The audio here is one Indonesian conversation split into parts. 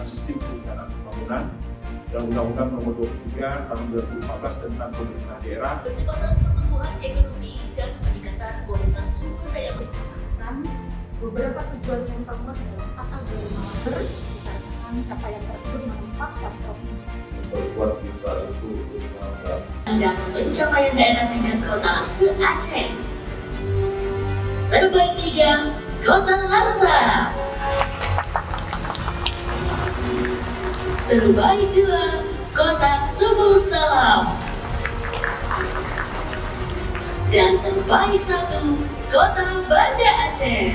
tentang sistem perencanaan pembangunan dan Undang-Undang Nomor 23 Tahun 2014 tentang pemerintah daerah. Percepatan pertumbuhan ekonomi dan peningkatan kualitas sumber daya masyarakat. Beberapa tujuan yang termuat dalam pasal 25 dikarenakan capaian tersebut menempatkan provinsi Berbuat kita itu dan pencapaian daerah tingkat kota se-Aceh. Terbaik 3, Kota Larsa. Terbaik 2, Kota Subul Salam. Dan terbaik 1, Kota Banda Aceh.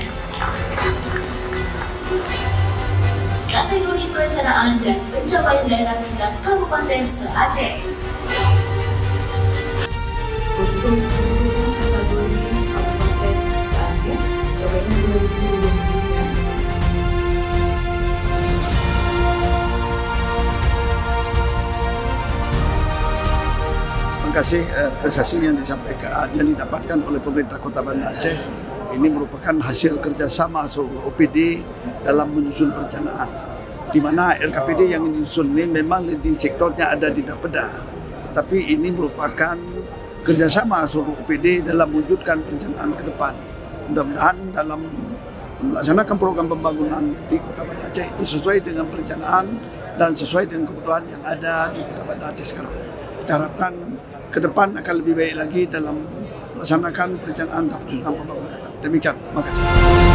Kategori perencanaan dan pencapaian daerah tingkat Kabupaten se-Aceh. untuk kategori Kabupaten se-Aceh tahun 2023. Terima kasih prestasi yang disampaikan yang didapatkan oleh pemerintah Kota Banda Aceh. Ini merupakan hasil kerjasama seluruh OPD dalam menyusun perencanaan. Di mana LKPD yang disusun ini memang leading sektornya ada di Dapeda. Tetapi ini merupakan kerjasama seluruh OPD dalam mewujudkan perencanaan ke depan. Mudah-mudahan dalam melaksanakan program pembangunan di Kota Banda Aceh itu sesuai dengan perencanaan dan sesuai dengan kebutuhan yang ada di Kota Banda Aceh sekarang. Kita harapkan ke depan akan lebih baik lagi dalam melaksanakan perencanaan dan penyusunan pembangunan. Demikian, terima kasih.